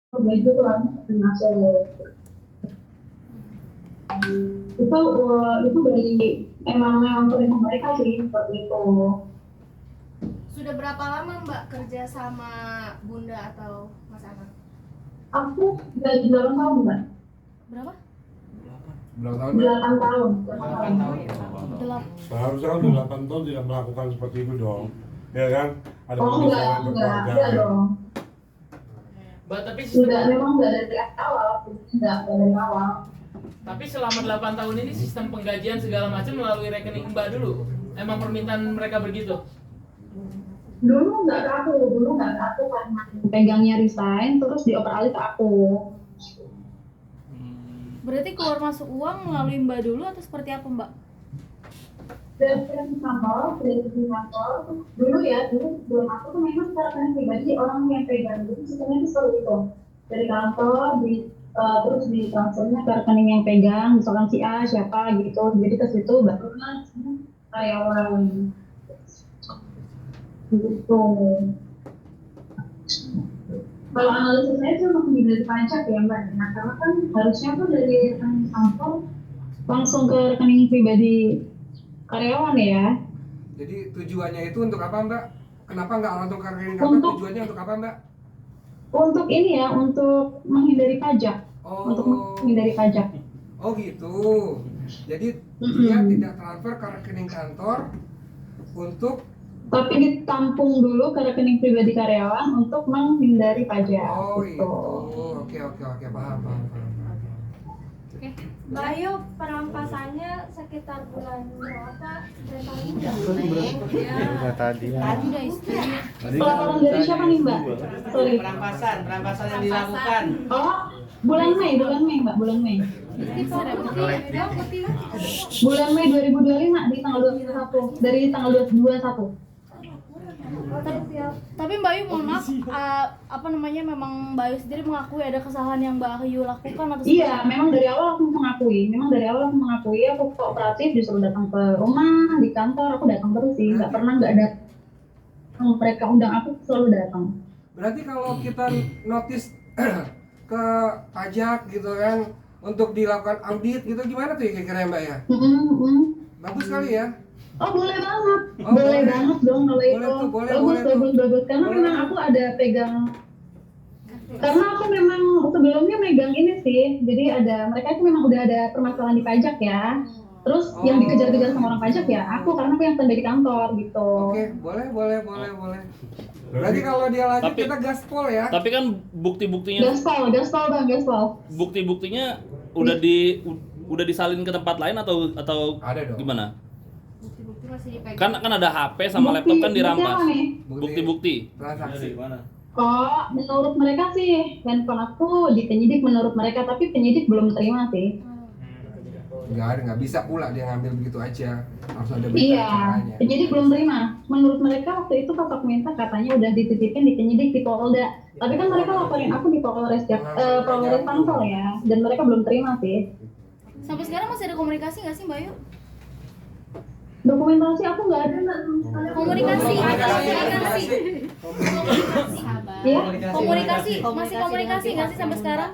Begitu lah masuk itu dari emang perintah mereka sih seperti itu. Sudah berapa lama Mbak kerja sama Bunda atau Mas Anang? Aku dari 8 tahun Mbak. Berapa? Berapa tahun? 8 tahun. 8 tahun. Seharusnya kan udah 8 tahun tidak melakukan seperti itu dong, ya kan? Ada Oh pembicaraan enggak dong. Mbak, tapi Sudah memang enggak dari awal, enggak dari awal. tapi selama 8 tahun ini sistem penggajian segala macam melalui rekening Mbak dulu. Emang permintaan mereka begitu? Dulu enggak ke aku karena pegangnya resign terus dioper alih ke aku. Berarti keluar masuk uang melalui Mbak dulu atau seperti apa Mbak? Dari kantor, dulu sebelum aku tuh memang secara pribadi orang yang pegang itu sistemnya itu seperti itu. Dari kantor terus di transfernya ke rekening yang pegang, misalkan si A siapa gitu, jadi ke situ baru karyawan gitu. Kalau analisis saya itu masih dari pajak ya Mbak, nah, karena kan harusnya tuh dari rekening kantor langsung ke rekening pribadi karyawan ya. Jadi tujuannya itu untuk apa Mbak? Kenapa nggak langsung ke rekening kantor? Tujuannya untuk apa Mbak? Untuk ini ya, untuk menghindari pajak. Untuk menghindari pajak. Oh gitu. Jadi dia tidak transfer ke rekening kantor untuk, tapi ditampung dulu ke rekening pribadi karyawan untuk menghindari pajak. oh gitu. itu. Oke, paham. Oke. Mbak Ayu, perampasannya sekitar bulan berapa? Tadi Udah istri. Pelaporan dari siapa nih Mbak? Sorry. Perampasan yang dilakukan. Oh, bulan Mei Mbak, bulan Mei. Bulan Mei 2025 di tanggal 21, dari tanggal 21. Tapi Mbak Ayu mohon maaf, memang Mbak Ayu sendiri mengakui ada kesalahan yang Mbak Ayu lakukan atau Iya, memang dari awal aku mengakui, aku kooperatif, disuruh datang ke rumah, di kantor, aku datang terus sih, nggak pernah nggak ada. Mereka undang aku selalu datang. Berarti kalau kita notice ke pajak gitu kan untuk dilakukan audit gitu, gimana tuh ya kira-kira Mbak ya? Bagus sekali ya. Oh boleh banget, Oh, boleh banget dong kalau itu. Bagus. Karena Boleh. memang aku ada pegang. Karena aku memang sebelumnya megang ini sih, jadi mereka itu memang udah ada permasalahan di pajak ya. Terus yang dikejar-kejar sama orang pajak ya aku, karena aku yang standby di kantor gitu. Oke, boleh. Berarti kalau dia lanjut kita gaspol ya. Tapi kan bukti-buktinya Gaspol. bukti-buktinya udah disalin ke tempat lain atau Ada dong. gimana? bukti-bukti masih dipegang? Kan ada HP sama laptop kan dirampas. Apa nih? Bukti-bukti. Transaksi. Oh, menurut mereka sih handphone aku di penyidik menurut mereka, tapi penyidik belum terima sih. Nggak bisa pula dia ngambil begitu aja. Harus ada berita Iya, acaranya. penyidik belum terima. Menurut mereka waktu itu pas aku minta katanya udah dititipin di penyidik di Polda. Tapi kan mereka laporin aku di Polres Tangsel ya, dan mereka belum terima sih. Sampai sekarang masih ada komunikasi nggak sih Mbak Ayu? Dokumentasi aku nggak ada. Komunikasi. Iya? Masih komunikasi nggak sih sampai sekarang?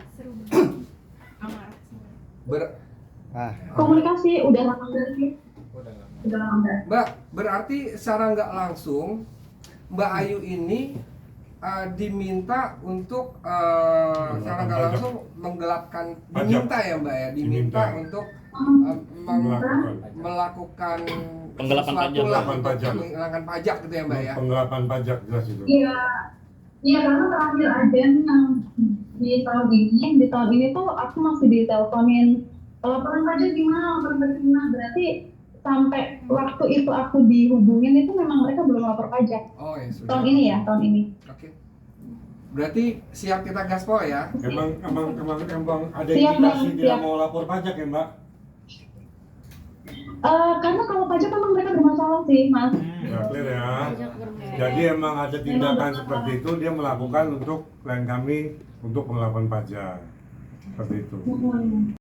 Komunikasi udah lama sih. Mbak, berarti secara nggak langsung Mbak Ayu ini diminta untuk secara nggak langsung diminta ya Mbak ya, diminta untuk melakukan Penggelapan sesuatu pajak. lah untuk menghilangkan pajak gitu ya Mbak ya. Penggelapan pajak jelas itu. Iya karena terakhir agen yang di tahun ini tuh aku masih diteleponin laporan pajak gimana, berarti sampai waktu itu aku dihubungin itu memang mereka belum lapor pajak. Oh ya sudah. Tahun ini. Oke. Berarti siap kita gaspol ya. Emang ada Siap, indikasi Bang, dia siap. mau lapor pajak ya Mbak? Karena kalau pajak memang mereka bermasalah sih Mas. Ya clear ya. Jadi emang ada tindakan seperti itu dia melakukan untuk klien kami untuk penggelapan pajak seperti itu.